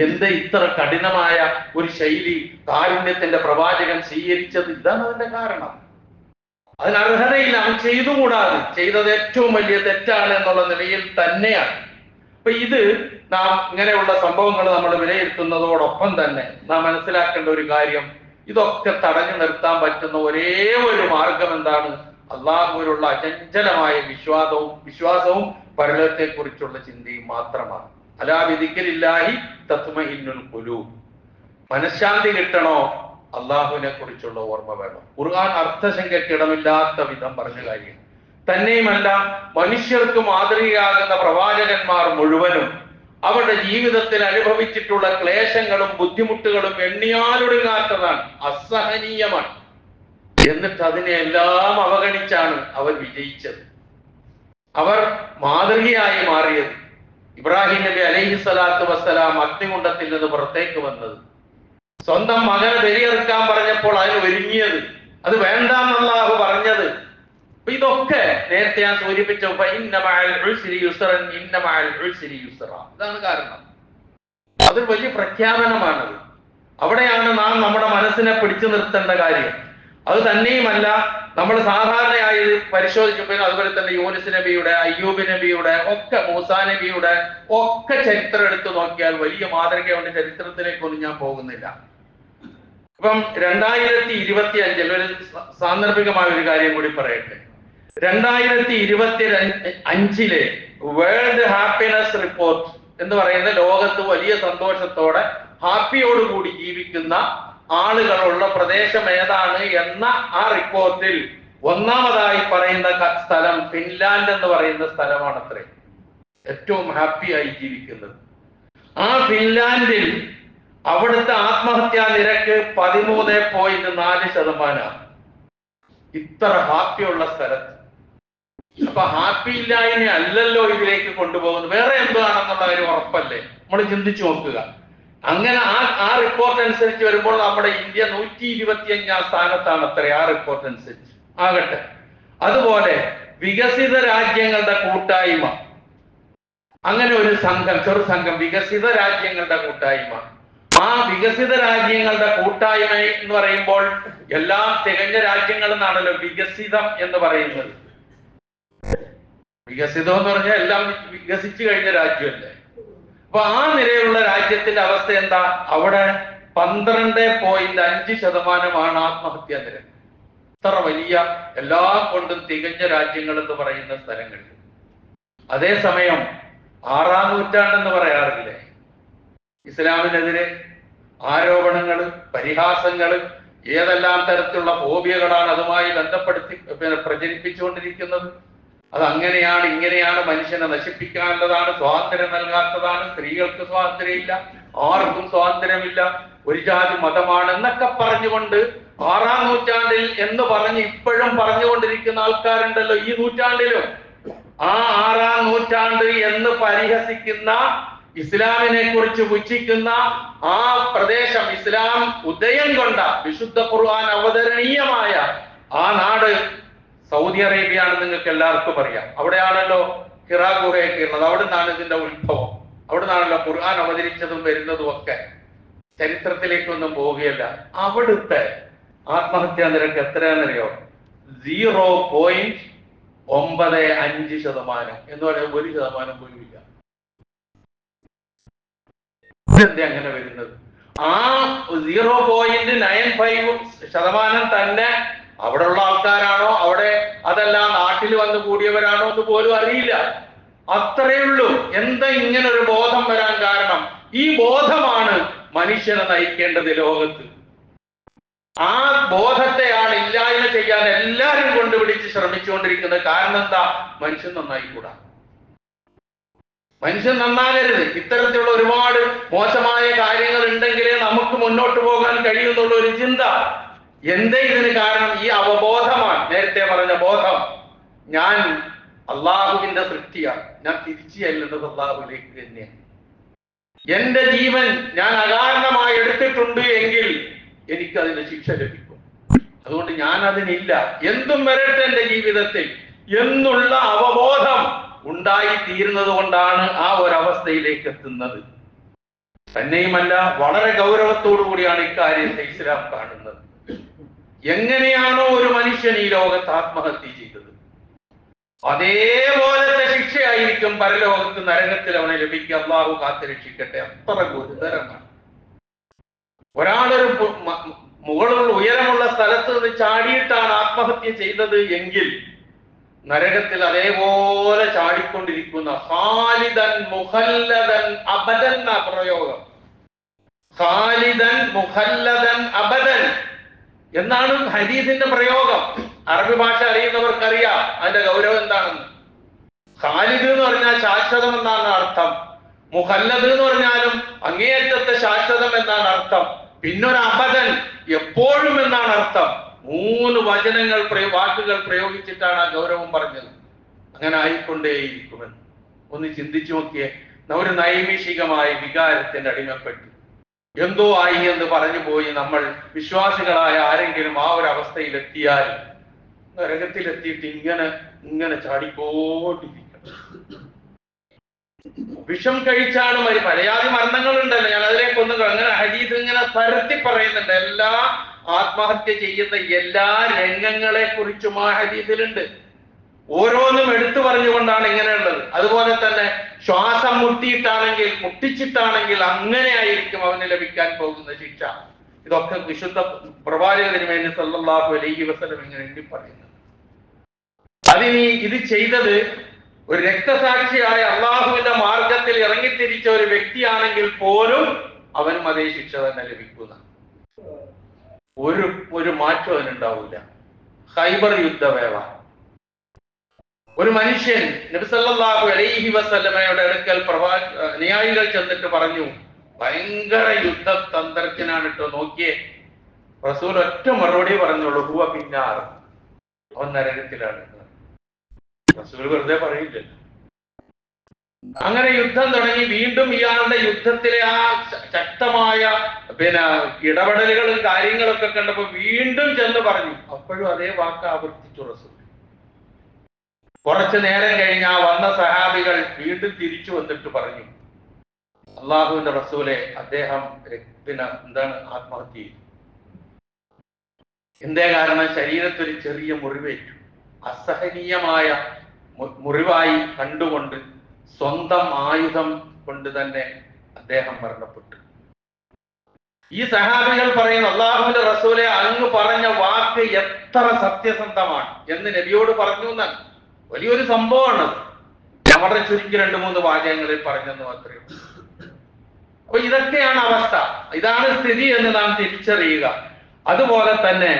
എന്ത് ഇത്ര കഠിനമായ ഒരു ശൈലി കാരുണ്യത്തിന്റെ പ്രവാചകൻ സ്വീകരിച്ചത്? ഇതാണ് അതിന്റെ കാരണം. അതിന് അർഹതയില്ല, അവൻ ചെയ്തുകൂടാതെ, ചെയ്തത് ഏറ്റവും വലിയ തെറ്റാണ് എന്നുള്ള നിലയിൽ തന്നെയാണ്. അപ്പൊ ഇത് നാം ഇങ്ങനെയുള്ള സംഭവങ്ങൾ നമ്മൾ വിലയിരുത്തുന്നതോടൊപ്പം തന്നെ നാം മനസ്സിലാക്കേണ്ട ഒരു കാര്യം, ഇതൊക്കെ തടഞ്ഞു നിർത്താൻ പറ്റുന്ന ഒരേ ഒരു മാർഗം എന്താണ്? അള്ളാഹുവിലുള്ള അചഞ്ചലമായ വിശ്വാസവും പരലോകത്തെ കുറിച്ചുള്ള ചിന്തയും മാത്രമാണ്. അലാ ബിദിക്രില്ലാഹി തത്മഇന്നുൽ ഖുലൂബ്. മനഃശാന്തി കിട്ടണോ? അള്ളാഹുവിനെ കുറിച്ചുള്ള ഓർമ്മ വേണം. ഖുർആൻ അർത്ഥശങ്കയ്ക്കിടമില്ലാത്ത വിധം പറഞ്ഞ കാര്യം തന്നെയുമല്ല, മനുഷ്യർക്ക് മാതൃകയാകുന്ന പ്രവാചകന്മാർ മുഴുവനും അവരുടെ ജീവിതത്തിൽ അനുഭവിച്ചിട്ടുള്ള ക്ലേശങ്ങളും ബുദ്ധിമുട്ടുകളും എണ്ണിയാലൊടുങ്ങാത്തതാണ്, അസഹനീയമാണ്. എന്നിട്ട് അതിനെല്ലാം അവഗണിച്ചാണ് അവർ വിജയിച്ചത്, അവർ മാതൃകയായി മാറിയത്. ഇബ്രാഹിം നബി അലൈഹി സ്വലാത്തു വസ്സലാം അഗ്നികുണ്ഡത്തിൽ നിന്ന് പുറത്തേക്ക് വന്നത്, സ്വന്തം മകനെ ബലിയെറുക്കാൻ പറഞ്ഞപ്പോൾ അതിന് ഒരുങ്ങിയത്, അത് വേണ്ടാന്നുള്ള അല്ലാഹു പറഞ്ഞത്. ഇതൊക്കെ നേരത്തെ ഞാൻ സൂചിപ്പിച്ച ഇതാണ് കാരണം. അതൊരു വലിയ പ്രഖ്യാപനമാണത്. അവിടെയാണ് നാം നമ്മുടെ മനസ്സിനെ പിടിച്ചു നിർത്തേണ്ട കാര്യം. അത് തന്നെയുമല്ല, നമ്മൾ സാധാരണയായി പരിശോധിച്ചപ്പോൾ അതുപോലെ തന്നെ യൂനുസ് നബിയുടെ, അയ്യൂബ് നബിയുടെ ഒക്കെ, മൂസാ നബിയുടെ ഒക്കെ ചരിത്രം എടുത്തു നോക്കിയാൽ വലിയ മാതൃകയുണ്ട്. ചരിത്രത്തിലേക്കൊന്നും ഞാൻ പോകുന്നില്ല. ഇപ്പം 2025 ഒരു സാന്ദർഭികമായ ഒരു കാര്യം കൂടി പറയട്ടെ. 2025 വേൾഡ് ഹാപ്പിനെസ് റിപ്പോർട്ട് എന്ന് പറയുന്ന ലോകത്ത് വലിയ സന്തോഷത്തോടെ ഹാപ്പിയോടുകൂടി ജീവിക്കുന്ന ആളുകളുള്ള പ്രദേശം ഏതാണ് എന്ന ആ റിപ്പോർട്ടിൽ ഒന്നാമതായി പറയുന്ന സ്ഥലം ഫിൻലാൻഡ് എന്ന് പറയുന്ന സ്ഥലമാണത്രേ ഏറ്റവും ഹാപ്പിയായി ജീവിക്കുന്നത്. ആ ഫിൻലാൻഡിൽ അവിടുത്തെ ആത്മഹത്യാ നിരക്ക് 13.4%. ഇത്ര ഹാപ്പിയുള്ള സ്ഥലത്ത്. അപ്പൊ ഹാപ്പി ഇല്ലായ്മ അല്ലല്ലോ ഇതിലേക്ക് കൊണ്ടുപോകുന്നത്, വേറെ എന്താണെന്നുള്ള ഒരു ഉറപ്പല്ലേ? നമ്മൾ ചിന്തിച്ചു നോക്കുക. അങ്ങനെ ആ റിപ്പോർട്ട് അനുസരിച്ച് വരുമ്പോൾ നമ്മുടെ ഇന്ത്യ 125ാം സ്ഥാനത്താണ് അത്ര, ആ റിപ്പോർട്ട് അനുസരിച്ച് ആകട്ടെ. അതുപോലെ വികസിത രാജ്യങ്ങളുടെ കൂട്ടായ്മ, അങ്ങനെ ഒരു സംഘം, ചെറു സംഘം, വികസിത രാജ്യങ്ങളുടെ കൂട്ടായ്മ. ആ വികസിത രാജ്യങ്ങളുടെ കൂട്ടായ്മ എന്ന് പറയുമ്പോൾ എല്ലാം തികഞ്ഞ രാജ്യങ്ങൾ എന്നാണല്ലോ വികസിതം എന്ന് പറയുന്നത്. വികസിതം എന്ന് പറഞ്ഞാൽ എല്ലാം വികസിച്ചു കഴിഞ്ഞ രാജ്യമല്ലേ. അപ്പൊ ആ നിലയിലുള്ള രാജ്യത്തിന്റെ അവസ്ഥ എന്താ? അവിടെ 12.5% ആത്മഹത്യാ നിരക്ക്. ഇത്ര വലിയ എല്ലാം കൊണ്ടും തികഞ്ഞ രാജ്യങ്ങൾ എന്ന് പറയുന്ന സ്ഥലങ്ങളിൽ. അതേസമയം 6ാം നൂറ്റാണ്ടെന്ന് പറയാറില്ലേ, ഇസ്ലാമിനെതിരെ ആരോപണങ്ങൾ, പരിഹാസങ്ങൾ, ഏതെല്ലാം തരത്തിലുള്ള ഫോബിയകളാണ് അതുമായി ബന്ധപ്പെടുത്തി പ്രചരിപ്പിച്ചുകൊണ്ടിരിക്കുന്നത്. അത് അങ്ങനെയാണ്, ഇങ്ങനെയാണ്, മനുഷ്യനെ നശിപ്പിക്കാനുള്ളതാണ്, സ്വാതന്ത്ര്യം നൽകാത്തതാണ്, സ്ത്രീകൾക്ക് സ്വാതന്ത്ര്യമില്ല, ആർക്കും സ്വാതന്ത്ര്യമില്ല, ഒരു ജാതി മതമാണ് എന്നൊക്കെ പറഞ്ഞുകൊണ്ട് 6ാം നൂറ്റാണ്ടിൽ എന്ന് പറഞ്ഞ് ഇപ്പോഴും പറഞ്ഞുകൊണ്ടിരിക്കുന്ന ആൾക്കാരുണ്ടല്ലോ ഈ നൂറ്റാണ്ടിലും. ആ 6ാം നൂറ്റാണ്ട് എന്ന് പരിഹസിക്കുന്ന, ഇസ്ലാമിനെ കുറിച്ച് പുച്ഛിക്കുന്ന ആ പ്രദേശം, ഇസ്ലാം ഉദയം കൊണ്ട, വിശുദ്ധ ഖുർആൻ അവതരണീയമായ ആ നാട് സൗദി അറേബ്യയാണെന്ന് നിങ്ങൾക്ക് എല്ലാവർക്കും അറിയാം. അവിടെയാണല്ലോ ഹിറാ ഗുഹയൊക്കെ ഉള്ളത്. അവിടെ നിന്നാണ് ഇതിന്റെ ഉത്ഭവം. അവിടെ നിന്നാണല്ലോ ഖുർആൻ അവതരിച്ചതും വരുന്നതും ഒക്കെ. ചരിത്രത്തിലേക്കൊന്നും പോവുകയല്ല. അവിടുത്തെ ആത്മഹത്യാ നിരക്ക് എത്രയാണെന്നറിയോ? 0.95% എന്ന് പറയുന്നത് 1% പോലും ഇല്ല. ഇതെന്താ അങ്ങനെ വരുന്നത്? ആ 0.95% തന്നെ അവിടെയുള്ള ആൾക്കാരാണോ, അവിടെ അതെല്ലാം നാട്ടിൽ വന്ന് കൂടിയവരാണോ എന്ന് പോലും അറിയില്ല. അത്രയേ ഉള്ളൂ. എന്താ ഇങ്ങനെ ഒരു ബോധം വരാൻ കാരണം? ഈ ബോധമാണ് മനുഷ്യനെ നയിക്കേണ്ടത് ലോകത്ത്. ആ ബോധത്തെയാണ് ഇല്ലായ്മ ചെയ്യാൻ എല്ലാവരും കൊണ്ടുപിടിച്ച് ശ്രമിച്ചുകൊണ്ടിരിക്കുന്നത്. കാരണം എന്താ? മനുഷ്യൻ നന്നായിക്കൂടാ, മനുഷ്യൻ നന്നാകരുത്. ഇത്തരത്തിലുള്ള ഒരുപാട് മോശമായ കാര്യങ്ങൾ ഉണ്ടെങ്കിലേ നമുക്ക് മുന്നോട്ട് പോകാൻ കഴിയുന്നുള്ള ഒരു ചിന്ത. എന്തേ ഇതിന് കാരണം? ഈ അവബോധമാണ്. നേരത്തെ പറഞ്ഞ ബോധം, ഞാൻ അള്ളാഹുവിന്റെ സൃഷ്ടിയാണ്, ഞാൻ തിരിച്ചു ചെല്ലേണ്ടത് അള്ളാഹുവിലേക്ക് തന്നെയാണ്. എന്റെ ജീവൻ ഞാൻ അകാരണമായി എടുത്തിട്ടുണ്ട് എങ്കിൽ എനിക്ക് അതിന് ശിക്ഷ ലഭിക്കും. അതുകൊണ്ട് ഞാൻ അതിനില്ല, എന്തും വരട്ടെ എന്റെ ജീവിതത്തിൽ എന്നുള്ള അവബോധം ഉണ്ടായി തീരുന്നത് കൊണ്ടാണ് ആ ഒരവസ്ഥയിലേക്ക് എത്തുന്നത്. തന്നെയുമല്ല, വളരെ ഗൗരവത്തോടു കൂടിയാണ് ഇക്കാര്യത്തെ ഇസ്ലാം കാണുന്നത്. എങ്ങനെയാണോ ഒരു മനുഷ്യൻ ഈ ലോകത്ത് ആത്മഹത്യ ചെയ്തത്, അതേപോലത്തെ ശിക്ഷയായിരിക്കും പരലോകത്ത് നരകത്തിൽ അവനെ ലഭിക്കുക. അള്ളാഹു കാത്തുരക്ഷിക്കട്ടെ. അത്ര ഗുരുതരമാണ്. ഒരാളൊരു മുകളിലുള്ള ഉയരമുള്ള സ്ഥലത്ത് നിന്ന് ചാടിയിട്ടാണ് ആത്മഹത്യ ചെയ്തത് എങ്കിൽ നരകത്തിൽ അതേപോലെ ചാടിക്കൊണ്ടിരിക്കുന്ന ഖാലിദൻ മുഖല്ലദൻ അബദൻ എന്ന പ്രയോഗം. ഖാലിദൻ മുഖല്ലദൻ അബദൻ എന്നാണ് ഹദീസിന്റെ പ്രയോഗം. അറബി ഭാഷ അറിയുന്നവർക്കറിയാം അതിന്റെ ഗൗരവം എന്താണെന്ന്. ഖാലിദ് എന്ന് പറഞ്ഞാൽ ശാശ്വതം എന്നാണ് അർത്ഥം. മുഖല്ലദ് എന്ന് പറഞ്ഞാലും അങ്ങേയറ്റത്തെ ശാശ്വതം എന്നാണ് അർത്ഥം. പിന്നൊരു അബദൻ എപ്പോഴും എന്നാണ് അർത്ഥം. 3 വചനങ്ങൾ വാക്കുകൾ പ്രയോഗിച്ചിട്ടാണ് ആ ഗൗരവം പറഞ്ഞത്. അങ്ങനെ ആയിക്കൊണ്ടേയിരിക്കുമെന്ന് ഒന്ന് ചിന്തിച്ചു നോക്കിയേ. ഒരു നൈമിഷികമായ വികാരത്തിന് അടിമപ്പെട്ടു എന്തോ ആയി എന്ന് പറഞ്ഞു പോയി നമ്മൾ വിശ്വാസികളായ ആരെങ്കിലും ആ ഒരു അവസ്ഥയിലെത്തിയാൽ നരകത്തിലെത്തിയിട്ട് ഇങ്ങനെ ചാടിക്കോട്ടിരിക്കണം. വിഷം കഴിച്ചാണ് പലയാതി മരണങ്ങളുണ്ടല്ലോ. ഞാൻ അതിലേക്കൊന്നും അങ്ങനെ ഹദീസ് ഇങ്ങനെ പരത്തി പറയുന്നുണ്ട്. എല്ലാ ആത്മഹത്യ ചെയ്യുന്ന എല്ലാ രംഗങ്ങളെ കുറിച്ചും ആ ഹദീസിലുണ്ട്. ഓരോന്നും എടുത്തു പറഞ്ഞുകൊണ്ടാണ് ഇങ്ങനെയുള്ളത്. അതുപോലെ തന്നെ ശ്വാസം മുട്ടിച്ചിട്ടാണെങ്കിൽ അങ്ങനെ ആയിരിക്കും അവന് ലഭിക്കാൻ പോകുന്ന ശിക്ഷ. ഇതൊക്കെ വിശുദ്ധ പ്രവാചകന് വേണ്ടി സല്ലല്ലാഹു അലൈഹി വസല്ലം ഇങ്ങനെ എണ്ണി പറയുന്നത്. ഇത് ചെയ്തത് ഒരു രക്തസാക്ഷിയായ അള്ളാഹുവിന്റെ മാർഗത്തിൽ ഇറങ്ങിത്തിരിച്ച ഒരു വ്യക്തിയാണെങ്കിൽ പോലും അവനും അതേ ശിക്ഷ തന്നെ ലഭിക്കുന്ന ഒരു മാറ്റം അതിനുണ്ടാവില്ല. ഖൈബർ യുദ്ധവേള ഒരു മനുഷ്യൻ നബി സല്ലല്ലാഹു അലൈഹി വസല്ലമയുടെ അടുക്കൽ അനുയായികൾ ചെന്നിട്ട് പറഞ്ഞു, ഭയങ്കര യുദ്ധതന്ത്രജ്ഞനാണ് കേട്ടോ, നോക്കിയേ. റസൂൽ ഒറ്റ മറുപടി പറഞ്ഞോളൂ, ഹുവ പിന്നാർ, അവൻ നരകത്തിലാണ്. റസൂൽ വെറുതെ പറയില്ല. അങ്ങനെ യുദ്ധം തുടങ്ങി. വീണ്ടും ഇയാളുടെ യുദ്ധത്തിലെ ആ ശക്തമായ ഇടപെടലുകളും കാര്യങ്ങളൊക്കെ കണ്ടപ്പോ വീണ്ടും ചെന്ന് പറഞ്ഞു. അപ്പോഴും അതേ വാക്ക് ആവർത്തിച്ചു റസൂൽ. കുറച്ചു നേരം കഴിഞ്ഞ് ആ വന്ന സഹാബികൾ വീണ്ടും തിരിച്ചു വന്നിട്ട് പറഞ്ഞു, അള്ളാഹുവിന്റെ റസൂലെ, അദ്ദേഹം ആത്മഹത്യ ചെയ്തു. എന്തേ കാരണം? ശരീരത്തൊരു ചെറിയ മുറിവേറ്റു. അസഹനീയമായ മുറിവായി കണ്ടുകൊണ്ട് സ്വന്തം ആയുധം കൊണ്ട് തന്നെ അദ്ദേഹം മരണപ്പെട്ടു. ഈ സഹാബികൾ പറയുന്നു, അള്ളാഹുവിന്റെ റസൂലെ, അങ്ങ് പറഞ്ഞ വാക്ക് എത്ര സത്യസന്ധമാണ് എന്ന് നബിയോട് പറഞ്ഞു എന്നാണ്. വലിയൊരു സംഭവമാണ്. വളരെ ചുരുക്കി 2-3 വാചകങ്ങളിൽ പറഞ്ഞെന്ന് മാത്രമേ ഉള്ളൂ. അപ്പൊ ഇതൊക്കെയാണ് അവസ്ഥ, ഇതാണ് സ്ഥിതി എന്ന് നാം തിരിച്ചറിയുക. അതുപോലെ തന്നെ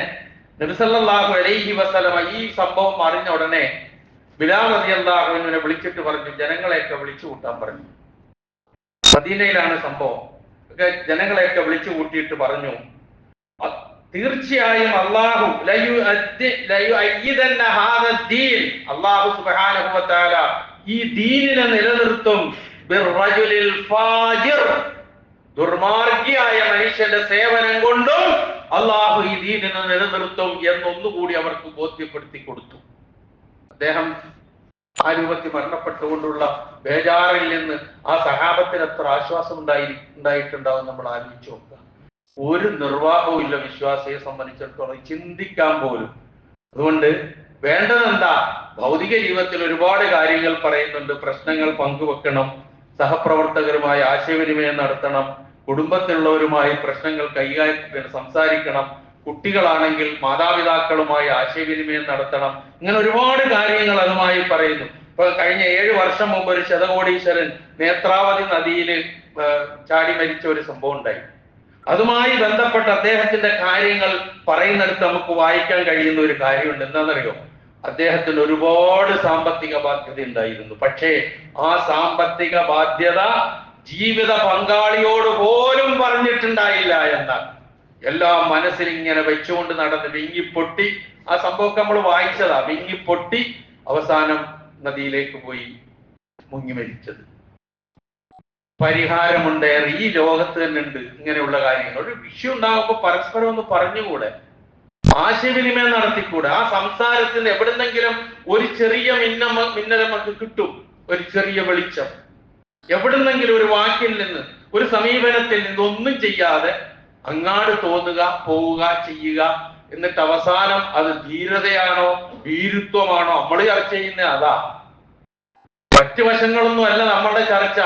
നബി സല്ലല്ലാഹു അലൈഹി വസല്ലമ ഈ സംഭവം അറിഞ്ഞ ഉടനെ ബിലാൽ റളിയല്ലാഹു അൻഹുവിനെ വിളിച്ചിട്ട് പറഞ്ഞു, ജനങ്ങളെയൊക്കെ വിളിച്ചു കൂട്ടാൻ പറഞ്ഞു. മദീനയിലാണ് സംഭവം. ജനങ്ങളെയൊക്കെ വിളിച്ചു കൂട്ടിയിട്ട് പറഞ്ഞു, തീർച്ചയായും അള്ളാഹു അള്ളാഹു സുബ്ഹാനഹു വ തആല ഈ ദീനിനെ നിലനിർത്തും. ദുർമാർഗിയായ മനുഷ്യന്റെ സേവനം കൊണ്ടും അള്ളാഹു ഈ ദീനിനെ നിലനിർത്തും എന്നൊന്നുകൂടി അവർക്ക് ബോധ്യപ്പെടുത്തി കൊടുത്തു. അദ്ദേഹം ആ രൂപത്തിൽ മരണപ്പെട്ടുകൊണ്ടുള്ള ബേജാറിൽ നിന്ന് ആ സഹാബത്തിന് എത്ര ആശ്വാസം ഉണ്ടായിട്ടുണ്ടാവും നമ്മൾ ആലോചിച്ചു നോക്കുക. ഒരു നിർവാഹവും ഇല്ല വിശ്വാസിയെ സംബന്ധിച്ചിടത്തോളം, ചിന്തിക്കാൻ പോലും. അതുകൊണ്ട് വേണ്ടതെന്താ? ഭൗതിക ജീവിതത്തിൽ ഒരുപാട് കാര്യങ്ങൾ പറയുന്നുണ്ട്. പ്രശ്നങ്ങൾ പങ്കുവെക്കണം, സഹപ്രവർത്തകരുമായി ആശയവിനിമയം നടത്തണം, കുടുംബത്തിലുള്ളവരുമായി പ്രശ്നങ്ങൾ സംസാരിക്കണം, കുട്ടികളാണെങ്കിൽ മാതാപിതാക്കളുമായി ആശയവിനിമയം നടത്തണം. ഇങ്ങനെ ഒരുപാട് കാര്യങ്ങൾ അതുമായി പറയുന്നു. ഇപ്പൊ കഴിഞ്ഞ 7 വർഷം മുമ്പ് ഒരു ശതകോടീശ്വരൻ നേത്രാവതി നദിയിൽ ചാടി മരിച്ച ഒരു സംഭവം ഉണ്ടായി. അതുമായി ബന്ധപ്പെട്ട് അദ്ദേഹത്തിന്റെ കാര്യങ്ങൾ പറയുന്നിടത്ത് നമുക്ക് വായിക്കാൻ കഴിയുന്ന ഒരു കാര്യമുണ്ട്. എന്താണെന്നറിയോ? അദ്ദേഹത്തിന് ഒരുപാട് സാമ്പത്തിക ബാധ്യത ഉണ്ടായിരുന്നു. പക്ഷേ ആ സാമ്പത്തിക ബാധ്യത ജീവിത പങ്കാളിയോട് പോലും പറഞ്ഞിട്ടുണ്ടായില്ല എന്നാണ്. എല്ലാം മനസ്സിൽ ഇങ്ങനെ വെച്ചുകൊണ്ട് നടന്ന് വിങ്ങിപ്പൊട്ടി. ആ സംഭവമൊക്കെ നമ്മൾ വായിച്ചതാ. വിങ്ങിപ്പൊട്ടി അവസാനം നദിയിലേക്ക് പോയി മുങ്ങി മരിച്ചത്. പരിഹാരമുണ്ടേറെ ഈ ലോകത്ത് തന്നെ ഉണ്ട് ഇങ്ങനെയുള്ള കാര്യങ്ങൾ. ഒരു വിഷയം ഉണ്ടാകുമ്പോൾ പരസ്പരം ഒന്ന് പറഞ്ഞുകൂടെ, ആശയവിനിമയം നടത്തിക്കൂടെ? ആ സംസാരത്തിന് എവിടുന്നെങ്കിലും ഒരു ചെറിയ മിന്നൽ നമുക്ക് കിട്ടും, ഒരു ചെറിയ വെളിച്ചം. എവിടുന്നെങ്കിലും ഒരു വാക്കിൽ നിന്ന്, ഒരു സമീപനത്തിൽ നിന്ന് ഒന്നും ചെയ്യാതെ അങ്ങാട് തോന്നുക, പോവുക, ചെയ്യുക, എന്നിട്ട് അവസാനം അത് ധീരതയാണോ ഭീരുത്വമാണോ നമ്മൾ ചർച്ച ചെയ്യുന്ന അതാ. മറ്റു വശങ്ങളൊന്നും അല്ല നമ്മളുടെ ചർച്ച.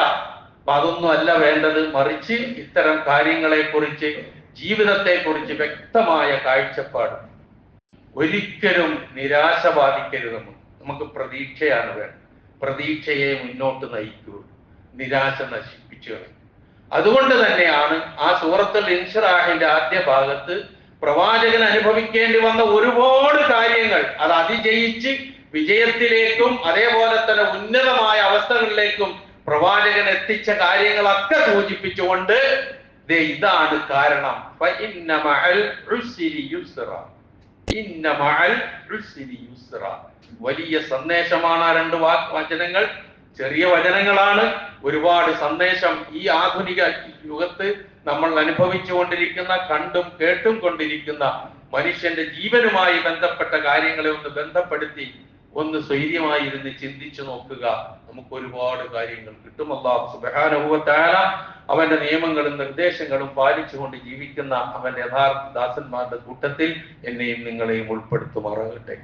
അപ്പൊ അതൊന്നും അല്ല വേണ്ടത്. മറിച്ച് ഇത്തരം കാര്യങ്ങളെ കുറിച്ച്, ജീവിതത്തെ കുറിച്ച് വ്യക്തമായ കാഴ്ചപ്പാട്. ഒരിക്കലും നിരാശ ബാധിക്കരുത്. നമുക്ക് പ്രതീക്ഷയാണ് വേണ്ടത്. പ്രതീക്ഷയെ മുന്നോട്ട് നയിക്കൂ, നിരാശ നശിപ്പിച്ചു. അതുകൊണ്ട് തന്നെയാണ് ആ സൂറത്തുൽ ഇൻഷിറാഹിന്റെ ആദ്യ ഭാഗത്ത് പ്രവാചകൻ അനുഭവിക്കേണ്ടി വന്ന ഒരുപാട് കാര്യങ്ങൾ അത് അതിജയിച്ച് വിജയത്തിലേക്കും അതേപോലെ തന്നെ ഉന്നതമായ അവസ്ഥകളിലേക്കും പ്രവാചകൻ എത്തിച്ച കാര്യങ്ങളൊക്കെ സൂചിപ്പിച്ചുകൊണ്ട് ഇതാണ് കാരണം. വലിയ സന്ദേശമാണ് ആ രണ്ട് വചനങ്ങൾ. ചെറിയ വചനങ്ങളാണ്, ഒരുപാട് സന്ദേശം. ഈ ആധുനിക യുഗത്ത് നമ്മൾ അനുഭവിച്ചുകൊണ്ടിരിക്കുന്ന, കണ്ടും കേട്ടും കൊണ്ടിരിക്കുന്ന മനുഷ്യന്റെ ജീവനുമായി ബന്ധപ്പെട്ട കാര്യങ്ങളെ ഒന്ന് ബന്ധപ്പെടുത്തി ഒന്ന് സ്വൈര്യമായി ഇരുന്ന് ചിന്തിച്ചു നോക്കുക. നമുക്ക് ഒരുപാട് കാര്യങ്ങൾ കിട്ടും. അല്ലാഹു സുബ്ഹാനഹു വ തആല അവന്റെ നിയമങ്ങളും നിർദ്ദേശങ്ങളും പാലിച്ചുകൊണ്ട് ജീവിക്കുന്ന അവന്റെ യഥാർത്ഥ ദാസന്മാരുടെ കൂട്ടത്തിൽ എന്നെയും നിങ്ങളെയും ഉൾപ്പെടുത്തുമാറാകട്ടെ.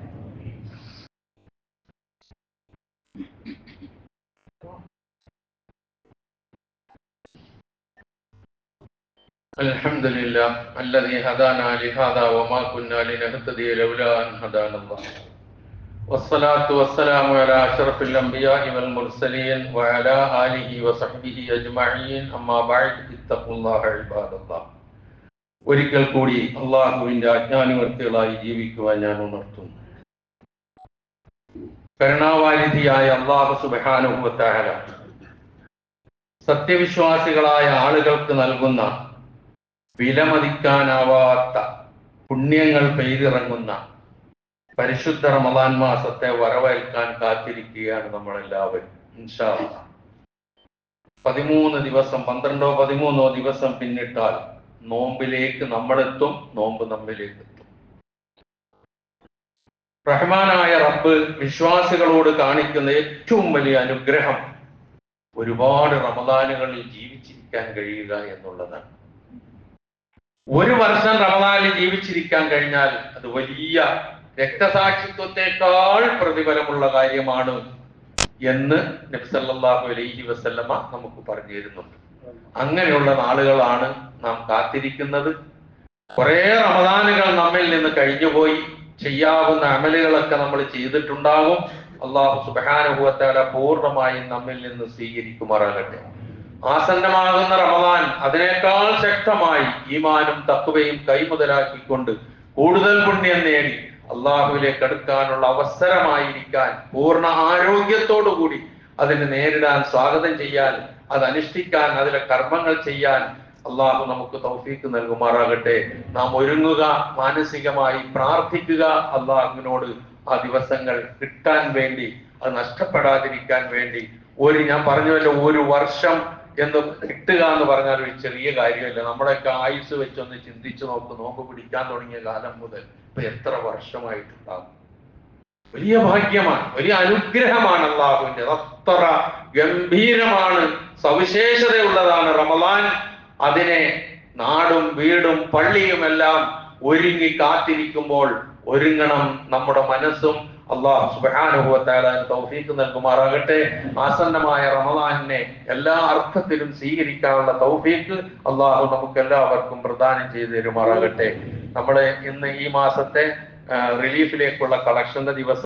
الحمد لله الذي هدانا لهذا وما كنا لنهتدي لولا أن هدانا الله والصلاة والسلام على أشرف الأنبياء والمرسلين وعلى آله وصحبه أجمعين أما بعد اتقوا الله عباد الله. ഒരിക്കൽ കൂടി അള്ളാഹുവിന്റെ അജ്ഞാനുവർത്തികളായി ജീവിക്കുവാൻ ഞാൻ ഉണർത്തുന്നു. കരുണാവാരിധിയായ അല്ലാഹു സുബ്ഹാനഹു വ തആല സത്യവിശ്വാസികളായ ആളുകൾക്ക് നൽകുന്ന വിലമതിക്കാനാവാത്ത പുണ്യങ്ങൾ പെയ്തിറങ്ങുന്ന പരിശുദ്ധ റമദാൻ മാസത്തെ വരവേൽക്കാൻ കാത്തിരിക്കുകയാണ് നമ്മളെല്ലാവരും. ഇൻഷാ അല്ലാഹ് 13 ദിവസം, 12-13 ദിവസം പിന്നിട്ടാൽ നോമ്പിലേക്ക് നമ്മളെത്തും, നോമ്പ് നമ്മിലേക്ക് എത്തും. റഹ്മാനായ റബ്ബ് വിശ്വാസികളോട് കാണിക്കുന്ന ഏറ്റവും വലിയ അനുഗ്രഹം ഒരുപാട് റമദാനുകളിൽ ജീവിച്ചിരിക്കാൻ കഴിയുക എന്നുള്ളതാണ്. ഒരു വർഷം റമദാനിൽ ജീവിച്ചിരിക്കാൻ കഴിഞ്ഞാൽ അത് വലിയ രക്തസാക്ഷിത്വത്തെക്കാൾ പ്രതിഫലമുള്ള കാര്യമാണ് എന്ന് നബി സല്ലല്ലാഹു അലൈഹി വസല്ലമ നമുക്ക് പറഞ്ഞു തരുന്നുണ്ട്. അങ്ങനെയുള്ള നാളുകളാണ് നാം കാത്തിരിക്കുന്നത്. കുറെ റമദാനുകൾ നമ്മിൽ നിന്ന് കഴിഞ്ഞുപോയി. ചെയ്യാവുന്ന അമലുകളൊക്കെ നമ്മൾ ചെയ്തിട്ടുണ്ടാകും. അല്ലാഹു സുബ്ഹാനഹു വ തആല പൂർണ്ണമായും നമ്മിൽ നിന്ന് സ്വീകരിക്കുമാറാകട്ടെ. ആസന്നമാകുന്ന റമദാൻ അതിനേക്കാൾ ശക്തമായി ഈമാനും തഖ്വയും കൈമുതലാക്കിക്കൊണ്ട് കൂടുതൽ പുണ്യം നേടി അള്ളാഹുവിലേക്ക് അടുക്കാനുള്ള അവസരമായിരിക്കാൻ, പൂർണ്ണ ആരോഗ്യത്തോടുകൂടി അതിനെ നേരിടാൻ, സ്വാഗതം ചെയ്യാൻ, അത് അനുഷ്ഠിക്കാൻ, അതിലെ കർമ്മങ്ങൾ ചെയ്യാൻ അള്ളാഹു നമുക്ക് തൗഫീക്ക് നൽകുമാറാകട്ടെ. നാം ഒരുങ്ങുക, മാനസികമായി പ്രാർത്ഥിക്കുക അള്ളാഹുവിനോട് ആ ദിവസങ്ങൾ കിട്ടാൻ വേണ്ടി, അത് നഷ്ടപ്പെടാതിരിക്കാൻ വേണ്ടി. ഞാൻ പറഞ്ഞല്ലോ, ഒരു വർഷം എന്ന് കിട്ടുക എന്ന് പറഞ്ഞാൽ ഒരു ചെറിയ കാര്യമല്ല. നമ്മുടെയൊക്കെ ആയുസ് വെച്ചൊന്ന് ചിന്തിച്ചു നോക്ക്. നോമ്പ് പിടിക്കാൻ തുടങ്ങിയ കാലം മുതൽ ഇപ്പൊ എത്ര വർഷമായിട്ടുണ്ടാകും. വലിയ ഭാഗ്യമാണ്, വലിയ അനുഗ്രഹമാണ് അള്ളാഹുവിന്റെ. അത്ര ഗംഭീരമാണ്, സവിശേഷതയുള്ളതാണ് റമദാൻ. അതിനെ നാടും വീടും പള്ളിയുമെല്ലാം ഒരുങ്ങി കാത്തിരിക്കുമ്പോൾ ഒരുങ്ങണം നമ്മുടെ മനസ്സും. അല്ലാഹു സുബ്ഹാനഹു വ തആല തൗഫീഖ് നൽകുമാറാകട്ടെ. ആസന്നമായ റമദാനിനെ എല്ലാ അർത്ഥത്തിലും സ്വീകരിക്കാനുള്ള തൗഫീഖ് അല്ലാഹു നമുക്ക് എല്ലാവർക്കും പ്രദാനം ചെയ്തു തരുമാറാകട്ടെ. നമ്മള് ഇന്ന് ഈ മാസത്തെ റിലീഫിലേക്കുള്ള കളക്ഷന്റെ ദിവസം